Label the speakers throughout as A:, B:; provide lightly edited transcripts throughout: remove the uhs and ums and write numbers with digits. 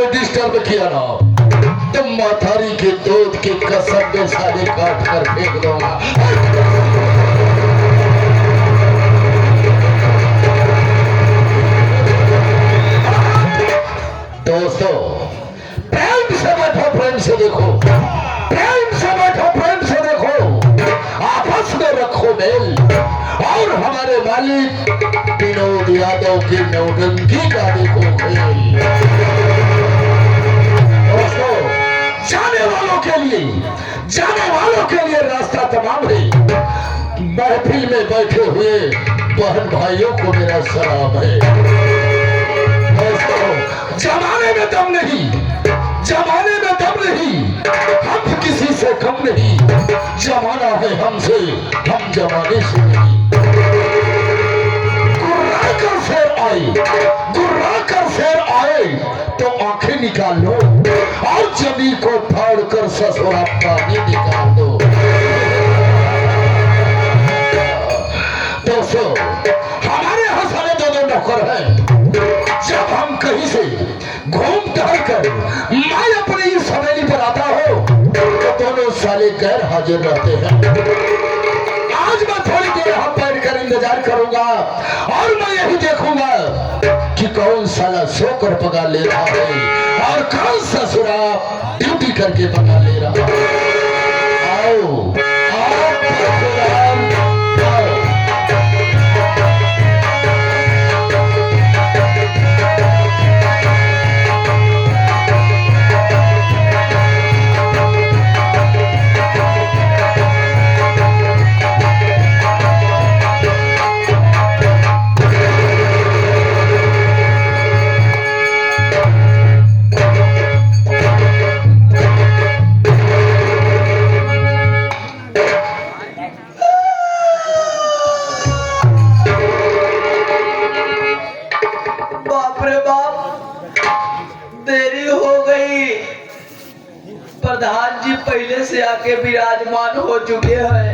A: साले डिस्टर्ब किया ना तो माथारी के दूध की कसम में साले काट कर फेंक दूंगा। दोस्तों प्रेम से बैठो, प्रेम से देखो, प्रेम से बैठो, प्रेम से देखो, आपस में रखो मेल। और हमारे मालिक विनोद यादव की नौटंकी का देखो खेल। दोस्तों जाने वालों के लिए रास्ता तमाम है। महफिल में बैठे हुए बहन भाइयों को मेरा सलाम है। दोस्तों जमाने में दम नहीं, जमाने में दम नहीं, हम किसी से कम नहीं। जमाना है हमसे, हम जमाने से नहीं। गुर्रा कर शेर आए, गुर्रा कर शेर आए तो आंखें निकाल लो और जमी को फाड़ कर ससुरा पानी निकाल दो। दोस्तों हमारे यहाँ सारे दो नौकर हैं। जब हम कहीं से घूम टहल कर मैं अपनी इस हवेली पर आता हूँ तो दोनों साले गैर हाजिर रहते हैं। आज मैं थोड़ी देर यहाँ बैठ कर इंतजार करूंगा और मैं यही देखूंगा कि कौन साला सोकर पगार ले रहा है और कौन ससुरा ड्यूटी करके पगार ले रहा है। आओ
B: प्रधान जी पहले से आके विराजमान हो चुके हैं।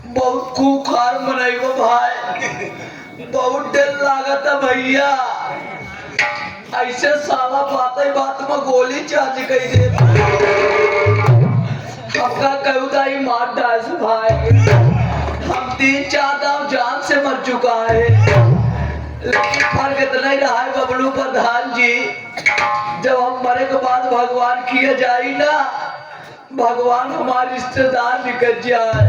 B: बहुत खूंखार मनाइबो भाई, बहुत डर लागत है भैया। ऐसे साला बात में गोली चार्ज कर दे हमका कहू दाई मार डाल भाई। हम 3-4 दाव जान से मर चुका है, लेकिन फर्क इतना ही रहा है बबलू प्रधान जी, जब हम मरे के बाद भगवान किए जाए ना, भगवान हमारे रिश्तेदार निकल जाए,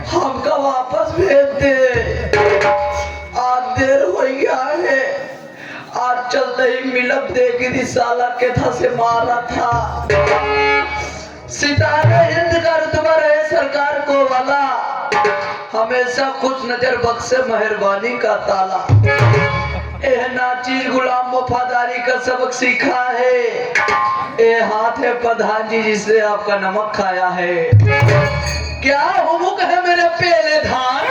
B: हमका वापस भेज दे। आज देर हो गया है, आज चलते ही मिलब देगी थी साला के था से मारा था। सितारे हिंद का रुतबा रहे सरकार को वाला, हमेशा खुश नजर बख्शे मेहरबानी का ताला। एह नाची गुलाम वफादारी का सबक सीखा है, ए हाथ है प्रधान जी जिससे आपका नमक खाया है। क्या हुमुक है मेरे पेले धान,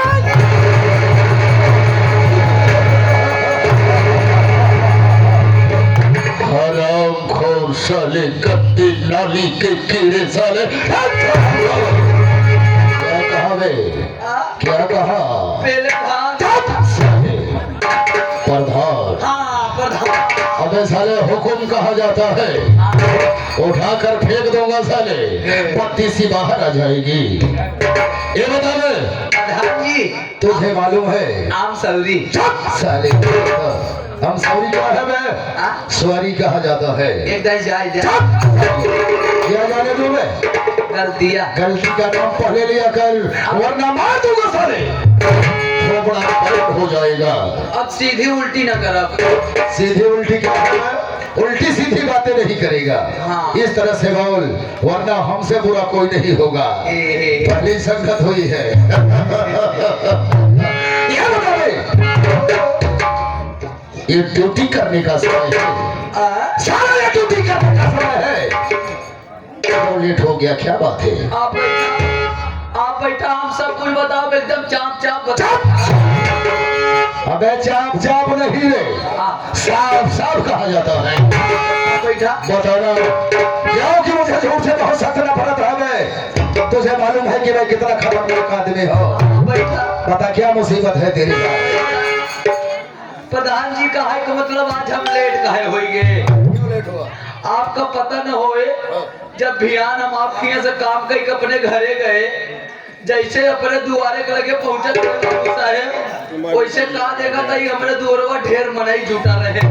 A: हराम खोर साले कत्ती नाली के कीड़े साले। क्या कहा बे, क्या कहा?
B: पेले धान
A: प्रधान।
B: हाँ प्रधान।
A: अबे साले हुकुम कहा जाता है, उठाकर फेंक दूंगा साले, पत्ती सी बाहर आ जाएगी। ये बता मैं
B: प्रधान जी,
A: तुझे मालूम है
B: आम सऊरी
A: साले हम सौरी क्या है मैं सवारी कहा जाता है।
B: एक दस जाए
A: क्या जाने दो मैं
B: गलती
A: का नाम पहले लिया कर वरना मार दूंगा साले, बड़ा पलट हो जाएगा।
B: अब सीधी उल्टी न करब।
A: सीधी उल्टी क्या है? उल्टी सीधी बातें नहीं करेगा।
B: हाँ।
A: इस तरह से बोल वरना हमसे बुरा कोई नहीं होगा। पहली संगत हुई है। ये ड्यूटी करने का समय है, सारा ये ड्यूटी करने का समय है। क्यों लेट हो गया, क्या बात है?
B: आप बैठा हम सब कुछ बताओ, एकदम चाप चाप बताओ।
A: अबे चाप चाप नहीं रे, साफ साफ कहा जाता है।
B: बैठा
A: बताना क्योंकि मुझे झूठ से बहुत सख्त नफरत है। तुझे मालूम है कि मैं कितना खतरनाक आदमी हूँ। पता क्या मुसीबत है तेरे साथ?
B: प्रधान जी का है कि मतलब आज हम लेट काहे होइगे? आपका पता न होए, जब भियान हम आपके यहाँ से काम करके अपने घरे गए, जैसे अपने दुआरे के लगे पहुंचत रहे बाबू साहेब, वैसे कहा देखा था कि हमारे दुआरवा ढेर मनई जुटा रहे,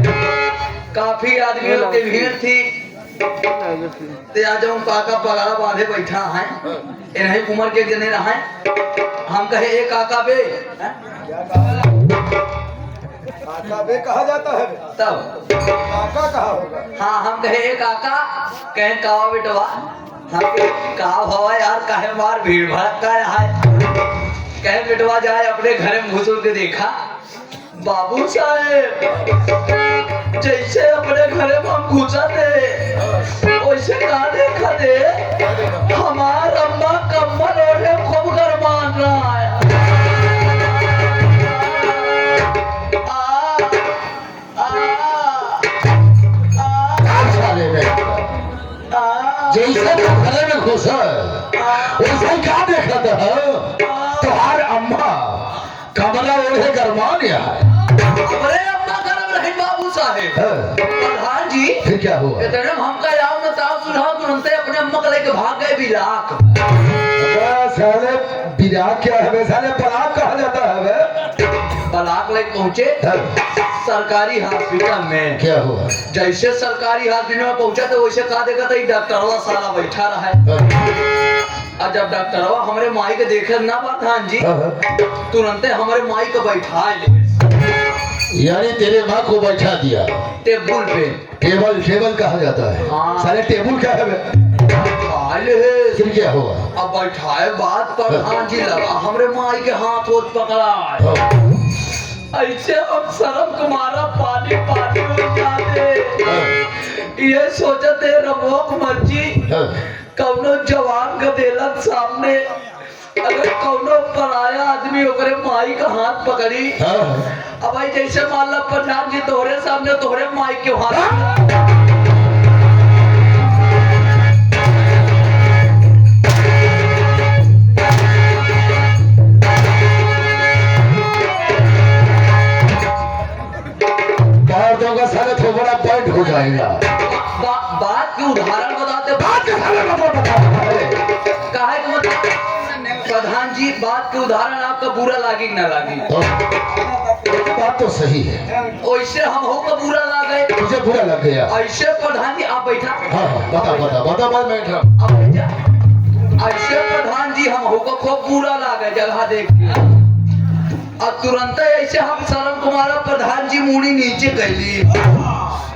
B: काफी आदमियों की भीड़ थी। ते आज हम काका पगारा बांधे बैठा है, इन्हीं उम्र के जने रहा हम कहे ए काका बे,
C: काका बे कहा जाता है
B: तब
C: काका कहा होगा
B: हाँ हम कहे ए काका, कहे कावा बेटवा, हम कहे कहा हवा यार, काहे मार भीड़ भड़का है, कहे बेटवा जाए अपने घर में घुस के देखा, बाबू साहेब जैसे अपने घर में हम घुसा थे वैसे कहा देखा दे, हमार अम्मा कम्बल ओढ़े खूब गरमान रहा है।
A: जैसे तो घरे में घुस वैसे क्या देखा था तुम्हार अम्मा कमरा ओढ़े गरमान है।
B: अरे अम्मा गरम रही बाबू साहेब। प्रधान जी
A: फिर क्या हुआ?
B: इतने हमका याव न ताव सुना तुरंत अपने अम्मा को लेके भाग गए बिलाक।
A: साले बिराक क्या है? साले पराग कहा जाता है।
B: बलाक लेके पहुंचे सरकारी हॉस्पिटल में।
A: क्या हुआ?
B: जैसे सरकारी हॉस्पिटल में पहुंचा तो वैसे कहा देखा था डॉक्टरवा साला बैठा रहा है। और जब डॉक्टरवा हमारे माई के देखे ना प्रधान जी, तुरंत हमारे माई को बैठा ले,
A: यानी तेरे माँ को बैठा दिया
B: टेबल पे।
A: टेबल टेबल कहा जाता है।
B: हाँ।
A: साले टेबल क्या है? फिर क्या हुआ?
B: अब बैठाए बात प्रधान जी लगा हमारे माई के हाथ होत पकड़ा, ऐसे हम शर्म कुमारा पानी पानी हो जाते। ये सोचते रमोक मर्जी कौनो जवान गदेलत सामने, अगर कौनो पराया आदमी ओकरे माई का हाथ पकड़ी, अब भाई जैसे मान लो प्रधान जी तोहरे सामने तोहरे माई के हाथ
A: सारे थोड़ा पॉइंट हो जाएगा।
B: बात की उदाहरण बताते,
A: बात के सारे मतलब
B: काहे कि मतलब प्रधान जी बात के उदाहरण आपका बुरा लागी ना लागी?
A: बात तो सही है।
B: वैसे हम हो का बुरा लगे,
A: मुझे बुरा लग गया।
B: ऐसे प्रधान जी आप बैठा,
A: हाँ बता बता बता मैं बैठ रहा
B: आप बैठा। ऐसे प्रधान जी हम हो का खूब बुरा लगे जगह देख के, और तुरंत ऐसे हम शरण कुमार प्रधान जी मुड़ी नीचे कैली।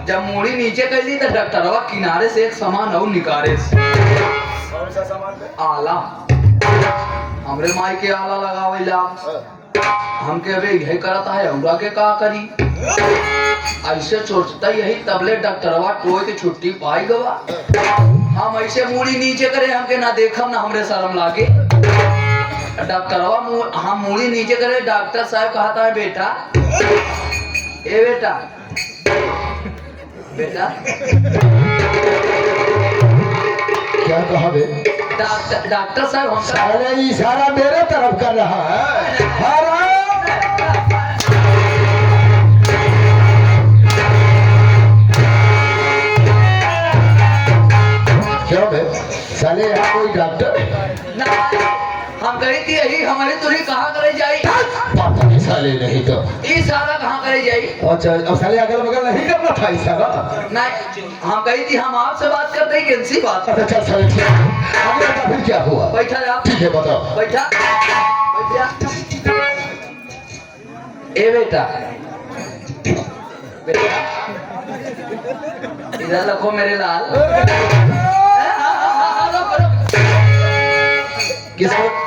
B: जब मुड़ी नीचे कैली तो डॉक्टरवा किनारे से एक सामान और निकाले, आला, हमरे माई के आला लगावेला। हमके अबे यही करता है, हमरा के का करी? ऐसे सोचता यही तबले डॉक्टरवा टोए के छुट्टी पाई गवा। हम ऐसे मुड़ी नीचे करे, हमके ना देखम ना हमरे शर्म लागे। डॉक्टरवा हम मुड़ी नीचे करे, डॉक्टर साहब कहता है बेटा, ए बेटा बेटा
A: क्या कहा बे?
B: डॉक्टर साहब हम
A: सारे इशारा मेरे तरफ कर रहा है। क्यों बे? साले यहाँ कोई डॉक्टर
B: ना, हम कही थी यही हमारी तुरी कहाँ करे जाई?
A: पता नहीं साले नहीं तो
B: इशारा कहाँ करे जाई?
A: अच्छा अब साले अगल बगल नहीं करना था इशारा।
B: नहीं हम कही थी हम आपसे बात करते ही कैसी बात।
A: अच्छा चल साले ठीक है। आगे बता फिर क्या हुआ?
B: बैठा आप।
A: ठीक है बताओ।
B: बैठा ए बेटा, बेटा इधर रखो मेरे लाल।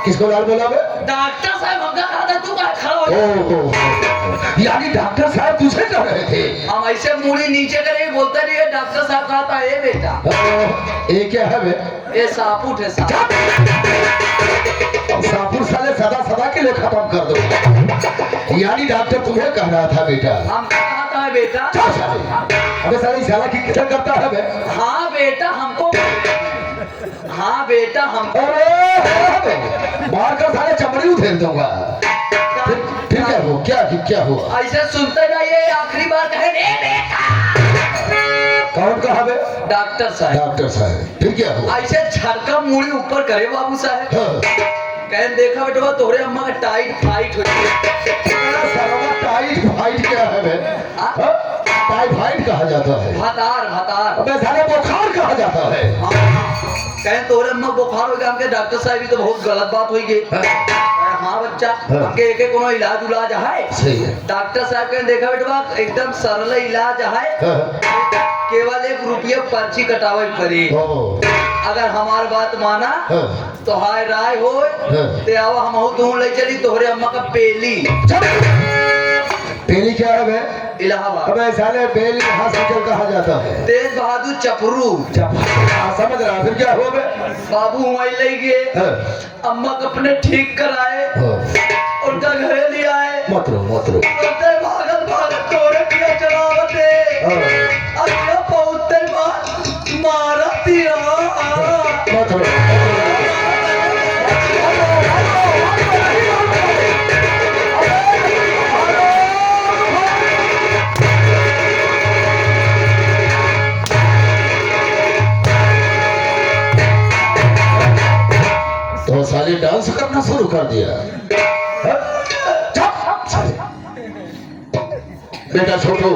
A: किसको लाल बोला बे?
B: डॉक्टर साहब हमका कहा था तू कहाँ खड़ा हो?
A: यानी डॉक्टर साहब तुझे कह रहे थे?
B: हम ऐसे मुड़ी नीचे करे बोलते नहीं है, डॉक्टर साहब कहा था ए बेटा।
A: ये क्या है बे?
B: ये सापुट है सापुट।
A: सापुट साले सदा सदा के लिए खत्म कर दो। यानी डॉक्टर तुम्हें कह रहा था बेटा?
B: हम कहा था बेटा।
A: अबे साले इशारा की किधर करता है बे?
B: हाँ बेटा हमको, हाँ बेटा हमको।
A: अरे मार कर साले चमड़ी उधेड़ दूंगा। फिर क्या हुआ? क्या हुआ?
B: ऐसे सुनते जाइए, आखिरी बार कहे ए बेटा।
A: कौन कहा बे?
B: डॉक्टर साहब।
A: डॉक्टर साहब फिर क्या हुआ?
B: ऐसे झटका मुड़ी ऊपर करे बाबू साहब।
A: हाँ।
B: कहन देखा बेटवा तोहरे अम्मा का टाइट फाइट हो
A: टाइट फाइट क्या है बे?
B: हाँ?
A: हाँ? टाइट फाइट कहा जाता है।
B: भतार भतार।
A: अबे साले बुखार कहा जाता है।
B: कहन तोहरे अम्मा बुखार हो गया हमके डॉक्टर साहब भी तो बहुत गलत बात हो गई। हाँ बच्चा हमके एक कोनो इलाज उलाज है।
A: सही है।
B: डॉक्टर साहब कहन देखा बेटवा एकदम सरल इलाज है।
A: हाँ।
B: केवल 1 रुपया पर्ची कटावे पड़ी।
A: ओ।
B: अगर हमार बात माना
A: हाँ।
B: तो हाय राय हो ते आवा हमहू तू ले चली तोहरे अम्मा का पेली।
A: पेली क्या है बे?
B: इलाहाबाद।
A: अबे साले पेली हॉस्पिटल कहा जाता है।
B: तेज बहादुर चपरू।
A: समझ रहा फिर क्या हुआ बे?
B: बाबू वहीं ले गए।
A: हाँ।
B: अम्मा को अपने ठीक कराए।
A: हाँ।
B: उनका घरे ले आए।
A: मत रो मत रो।
B: उनते भागल भागल तोरे किया चलावते।
A: हाँ।
B: अरे बहुत मारा दिया।
A: मत रो। तो साले डांस करना शुरू कर दिया। हाँ? चुप साले। बेटा छोटू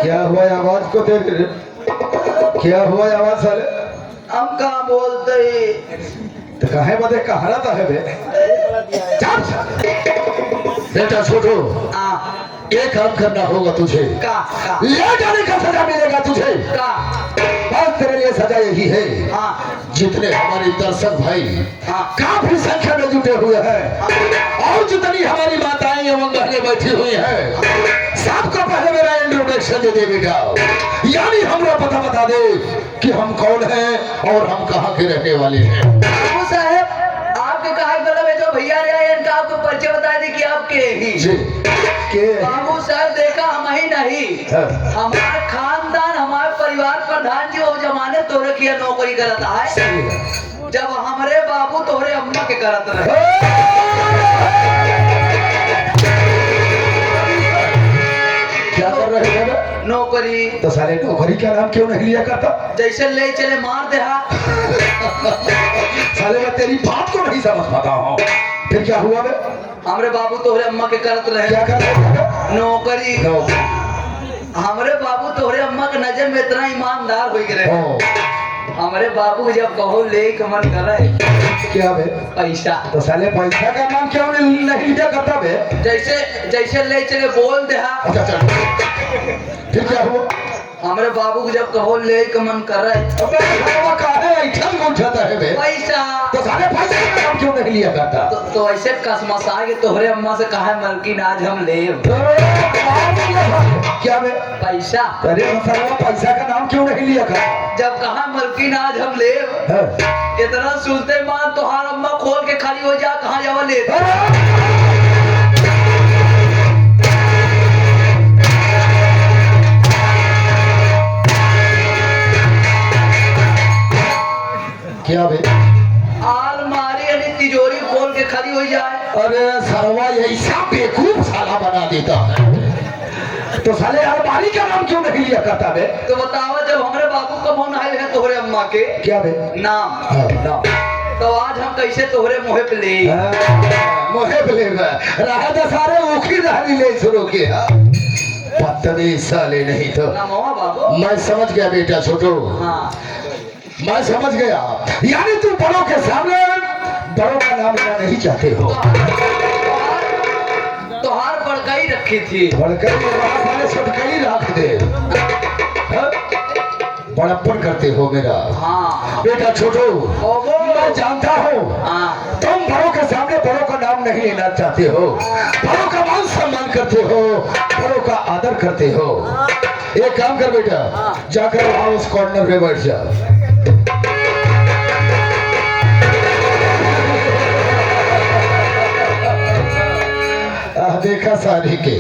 A: क्या हुआ आवाज को तेरे? क्या हुआ आवाज साले?
B: हम कहाँ बोलते
A: तो कहे बदे कहा था है बे? चुप साले। बेटा छोटू एक काम करना होगा तुझे।
B: का
A: ले जाने का सजा मिलेगा तुझे।
B: का
A: बस तेरे लिए सजा यही है।
B: हाँ।
A: जितने हमारे दर्शक भाई
B: हाँ।
A: काफी संख्या में जुटे हुए हैं और जितनी हमारी माताएं एवं बहनें बैठी हुई हैं, सबको पहले मेरा इंट्रोडक्शन दे दे बेटा। यानी हमरा पता बता दे कि हम कौन हैं और हम कहाँ के रहने वाले हैं।
B: बाबू साहब आपके कहा मतलब है जो भैया रे आए इनका आपको परिचय बता दी कि आप के ही।
A: जी के
B: बाबू साहब देखा हम ही नहीं
A: हाँ।
B: हमारा खानदान हमारे परिवार प्रधान जी वो जमाने तोरे किया नौकरी करता है जब हमारे बाबू तोहरे अम्मा के करत रहे।
A: क्या कर रहे हैं?
B: नौकरी।
A: तो साले नौकरी का नाम क्यों नहीं लिया करता?
B: जैसे ले चले मार दे हा।
A: साले मैं तेरी बात को नहीं समझ पाता हूँ। फिर क्या हुआ बे?
B: हमारे बाबू तोहरे अम्मा के करत रहे।
A: क्या कर रहे हैं?
B: नौकरी। हमारे बाबू तोहरे अम्मा के नजर में इतना ईमानदार हो गए। हमारे बाबू जब कहो ले मन करे
A: क्या बे?
B: पैसा।
A: तो साले पैसा का नाम क्यों नहीं लिया करता बे?
B: जैसे जैसे ले चले बोल दे हा।
A: अच्छा चल। फिर क्या हुआ?
B: हमारे बाबू को जब कहो ले मन करे
A: उठाता है बे?
B: पैसा।
A: तो साले पैसा का नाम क्यों नहीं लिया करता?
B: तो ऐसे कसमसा के तोहरे अम्मा से कहा मलकिन आज हम ले
A: क्या बे?
B: पैसा।
A: अरे साला पैसा का नाम क्यों नहीं लिया करता?
B: जब कहा मलकिन आज हम ले इतना सुनते मान तोहार अम्मा खोल के खाली हो जा कहाँ जावा ले। क्या बे? अलमारी यानी तिजोरी खोल के खड़ी हो जाए।
A: अरे सरवा ऐसा बेवकूफ साला बना देता है। तो साले अलमारी का नाम क्यों नहीं लिया करता बे?
B: तो बतावा जब हमारे बाबू का मौन आए हैं तोहरे अम्मा के
A: क्या बे?
B: नाम।
A: हाँ, नाम।
B: तो आज हम कैसे तोहरे मुहे पे ले
A: मोहे पे ले रहा था सारे उखी रहनी ले शुरू किया। बदतमीज साले नहीं तो।
B: नामवा बाबू।
A: मैं समझ गया बेटा छोटू।
B: हाँ।
A: मैं समझ गया। यानी तू बड़ों के सामने बड़ों का नाम लेना नहीं चाहते हो।
B: तोहार बड़काई रखी थी।
A: बड़काई छोटकाई रख दे। बड़प्पन करते हो मेरा।
B: हाँ।
A: बेटा छोटू मैं जानता हूँ
B: हाँ।
A: तुम बड़ों के सामने बड़ों का नाम नहीं लेना चाहते हो, बड़ों का मान सम्मान करते हो, बड़ों का आदर करते हो। एक काम कर बेटा जाकर वहां उस कॉर्नर पे बैठ जा। देखा सारी के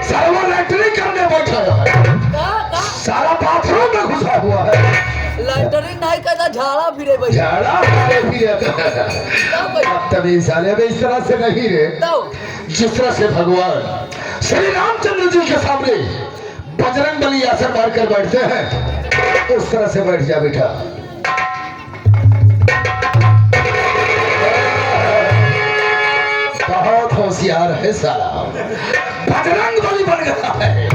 A: सारा लैट्रिन करने बैठा है, सारा बाथरूम में घुसा हुआ है।
B: लैट्रिन नहीं करता झाड़ा फिरे भाई।
A: झाड़ा फिरे तभी साले में इस तरह से नहीं रे। जिस तरह से भगवान श्री रामचंद्र जी के सामने बजरंग बली आसन मार कर बैठते हैं उस तरह से बैठ जा बेटा। बहुत होशियार है साला, बजरंग बली बन गया है।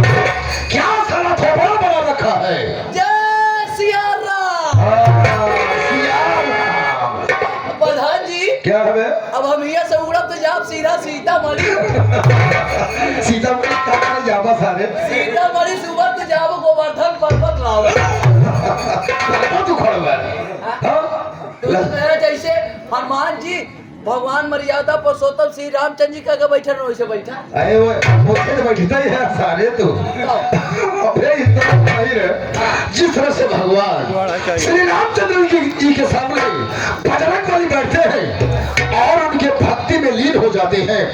A: क्या साला थोपड़ा बना रखा है।
B: जय सिया राम।
A: सिया राम।
B: प्रधान जी
C: क्या है बे?
B: अब हम यहाँ से उड़ब तो जाब सीधा सीतामढ़ी।
C: सीतामढ़ी कहाँ जावा सारे?
B: सीतामढ़ी सुबह तो जाब गोवर्धन पर्वत लावे।
A: तू खड़ा है।
B: तो मेरा जैसे हनुमान जी भगवान मर्यादा पुरुषोत्तम श्री रामचंद्र जी का बैठा न वैसे बैठा।
C: अरे वो मुझे तो बैठता ही है सारे तू। अबे इतना नहीं रे।
A: जिस तरह से भगवान श्री रामचंद्र जी के सामने बजरंग बली बैठते हैं और उनके भक्ति में लीन हो जाते हैं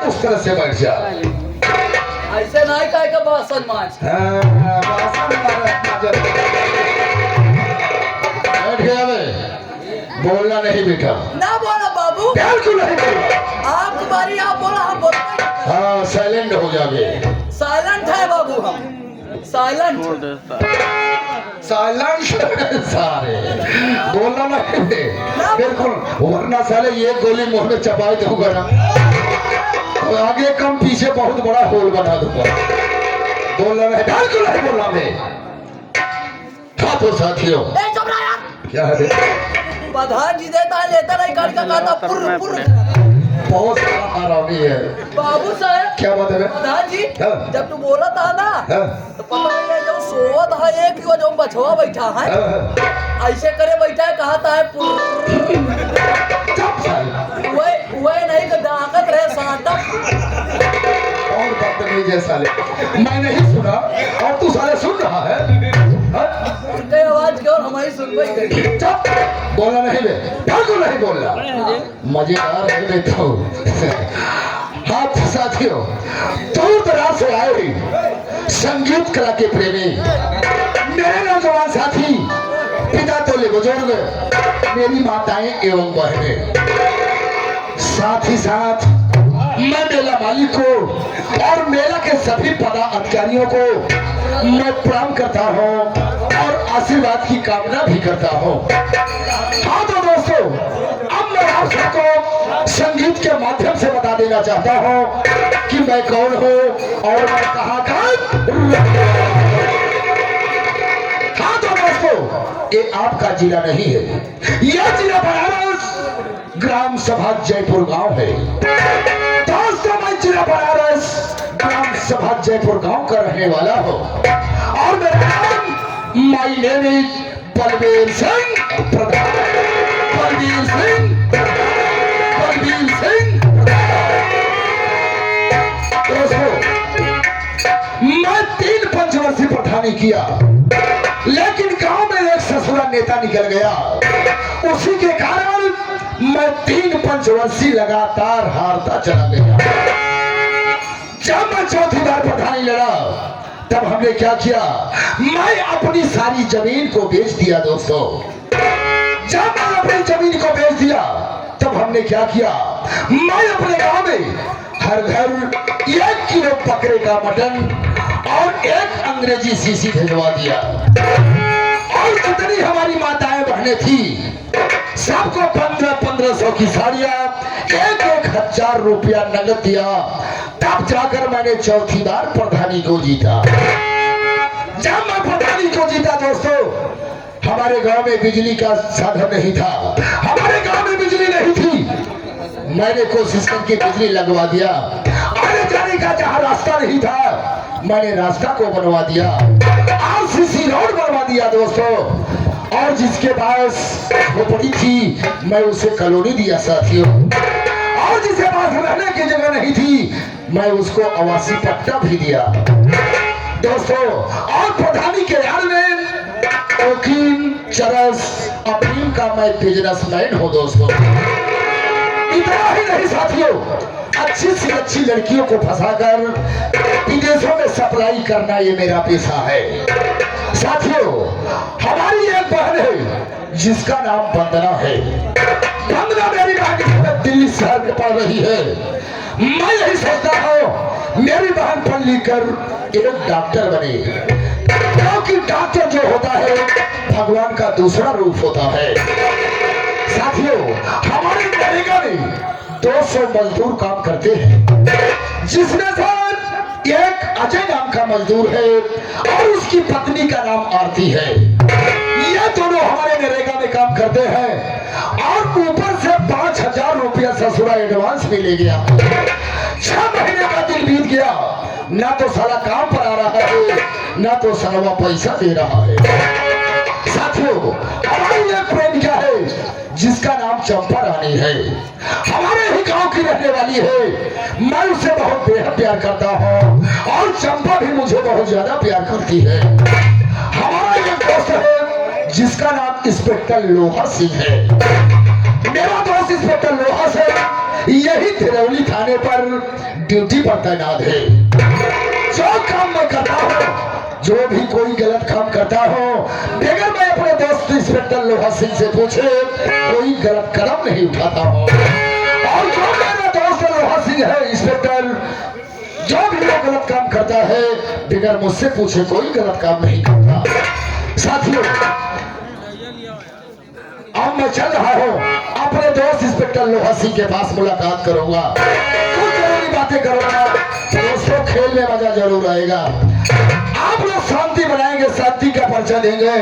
A: उस तरह से बैठ जा।
B: ऐसे नहीं कहे का बासन माच।
A: बैठ गया मैं, बोलना नहीं बेटा।
B: ना बोला बाबू।
A: बिल्कुल नहीं बोलना।
B: आपकी बारी आप बोला हम बोलते हैं।
A: हाँ साइलेंट हो जाओगे।
B: साइलेंट है बाबू हम। साइलेंट।
A: साइलेंट सारे बोलना नहीं बिल्कुल, वरना साले ये गोली मुंह में चबाई दूंगा ना तो आगे कम पीछे बहुत बड़ा होल बना दूंगा। बोलना नहीं, बिल्कुल नहीं बोलना मैं। हाँ तो साथियों
B: ए चुप रहा यार।
A: क्या है
B: प्रधान जी देता है लेता नहीं कर का कहता पुर पुर।
A: बहुत सारा आरामी है।
B: बाबू साहब
A: क्या बात है बे?
B: प्रधान जी
A: हाँ।
B: जब तू बोला था ना
A: हाँ,
B: तो पता है जो सोवत है एक ही वो जो बछवा बैठा है
A: हाँ,
B: ऐसे करे बैठा है कहता है पुर।
A: चुप साले।
B: वही नहीं का दाकत रहे सांटा।
A: और बदतमीज है साले, मैं नहीं सुना और तू साले सुन रहा है। हाँ?
B: उनके आवाज की और हमारी सुनवाई करी।
A: चुप, बोलना नहीं बे, बिल्कुल नहीं बोलना। मजेदार है बे तो। हाथ साथियों, दूर दराज से आए हुए संगीत कला के प्रेमी मेरे नौजवान साथी, पिता तोले बुजुर्ग, मेरी माताएं एवं बहनें, साथ ही साथ मैं मेला मालिक को और मेला के सभी पदाधिकारियों को मैं प्रणाम करता हूँ और आशीर्वाद की कामना भी करता हूँ। हाँ तो दोस्तों, अब मैं आप सबको संगीत के माध्यम से बता देना चाहता हूँ कि मैं कौन हूँ और मैं कहाँ का। हाँ तो दोस्तों, ये आपका जिला नहीं है, यह जिला बनारस ग्राम सभा जयपुर गांव है। दोस्तों, मैं जिला बनारस ग्राम सभा जयपुर गांव का रहने वाला हूँ और मेरा नाम my name is Balbir Singh Pradhan. Balbir Singh, Balbir Singh. दोस्तों, मैं 3 पंचवर्षीय प्रधानी किया, लेकिन गांव में एक ससुरा नेता निकल गया। उसी के कारण मैं 3 पंचवर्षीय लगातार हारता चला गया। जब मैं चौथी बार प्रधानी लड़ा तब हमने क्या किया, मैं अपनी सारी जमीन को बेच दिया। दोस्तों, जब मैं अपनी जमीन को बेच दिया तब हमने क्या किया, मैं अपने गांव में हर घर 1 किलो बकरे का मटन और 1 अंग्रेजी सीसी भिजवा दिया। और जितनी हमारी माताएं बहनें थी सबको 1500 की साड़ियां, 1,000 रुपया नगद दिया। तब जाकर मैंने चौथी बार प्रधानी को जीता। जब मैं प्रधानी को जीता दोस्तों, हमारे गांव में बिजली का साधन नहीं था, हमारे गांव में बिजली नहीं थी। मैंने कोशिश करके बिजली लगवा दिया। आने जाने का जहां रास्ता नहीं था मैंने रास्ता को बनवा दिया, आरसीसी रोड बनवा दिया दोस्तों। और जिसके पास झोपड़ी थी मैं उसे कॉलोनी दिया साथियों, और जिसके पास रहने की जगह नहीं थी मैं उसको आवासीय पट्टा भी दिया दोस्तों। और प्रधानी के यार में कोकीन, चरस, अफीम का मैं बिजनेसमैन हूँ दोस्तों। इतना ही नहीं साथियों, अच्छी से अच्छी लड़कियों को फंसाकर विदेशों में सप्लाई करना ये मेरा पेशा है साथियों। हमारी एक बहन है जिसका नाम वंदना है। वंदना मेरी बहन दिल्ली शहर में पढ़ रही है। मैं यही सोचता हूँ मेरी बहन पढ़ लिख कर एक डॉक्टर बने, क्योंकि डॉक्टर जो होता है भगवान का दूसरा रूप होता है। साथियों, हमारे नरेगा में 200 मजदूर काम करते हैं, जिसमें से एक अजय नाम का मजदूर है और उसकी पत्नी का नाम आरती है। ये दोनों हमारे नरेगा में काम करते हैं और ऊपर से 5000 रुपया ससुरा एडवांस भी ले गया। 6 महीने का दिन बीत गया, ना तो साला काम पर आ रहा है, ना तो साला पैसा दे रहा है। साथियों, हमारी एक प्रेमिका है जिसका नाम चंपा रानी है, हमारे ही गांव की रहने वाली है। मैं उसे बहुत बेहद प्यार करता हूँ और चंपा भी मुझे बहुत ज्यादा प्यार करती है। हमारा एक दोस्त है जिसका नाम इंस्पेक्टर लोहा सिंह है। मेरा दोस्त इंस्पेक्टर लोहा सिंह यही तिरौली थाने पर ड्यूटी पर तैनात है। जो काम मैं करता हूँ, जो भी कोई गलत काम करता हो, बगैर मैं अपने दोस्त इंस्पेक्टर लोहा सिंह से पूछे कोई गलत कदम नहीं उठाता हूँ। और जो मेरा दोस्त लोहा सिंह है इंस्पेक्टर, जो भी वो गलत काम करता है बगैर मुझसे पूछे कोई गलत काम नहीं करता। साथियों, अब मैं चल रहा हूँ अपने दोस्त इंस्पेक्टर लोहा सिंह के पास मुलाकात करूंगा, कुछ जरूरी बातें करूंगा। दोस्तों, खेल में मजा जरूर आएगा। आप लोग शांति बनाएंगे, शांति का परिचय देंगे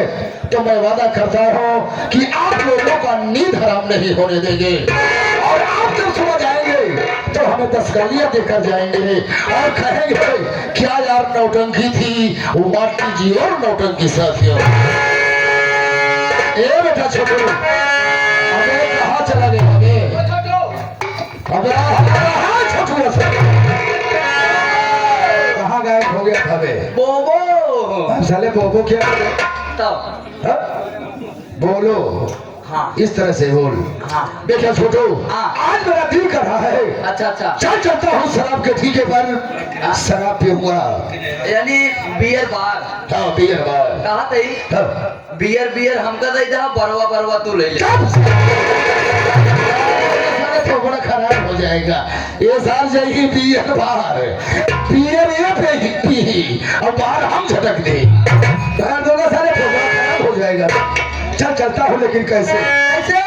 A: तो मैं वादा करता हूँ कि आप लोगों का नींद हराम नहीं होने देंगे। और आप जब सुबह जाएंगे तो हमें 10 गालियां देकर जाएंगे और कहेंगे क्या यार नौटंकी थी, वो बात कीजिए और नौटंकी साथियों। ए बेटा छोटू, अबे कहाँ चला गया? अबे छोटू कहाँ गायब हो गया था?
B: बोबो
A: साले बोबो क्या
B: तब
A: हा? बोलो,
B: हाँ
A: इस तरह से बोल।
B: हाँ
A: बेटा छोटू,
B: हाँ।
A: आज मेरा दिल कर रहा है,
B: अच्छा अच्छा,
A: चल चलता हूँ शराब के ठेके पर, शराब पीऊंगा।
B: यानी बियर बार
A: हाँ, बियर बार।
B: कहा तई
A: हाँ।
B: बियर बियर हमका दई जा, बरवा बरवा तू ले ले।
A: तो बड़ा खराब हो जाएगा। ये साल जाएगी बियर बार, बियर ये पी और बाहर हम झटक दे, दोनों सारे खराब हो जाएगा। चल चलता हूँ, लेकिन कैसे?
B: कैसे?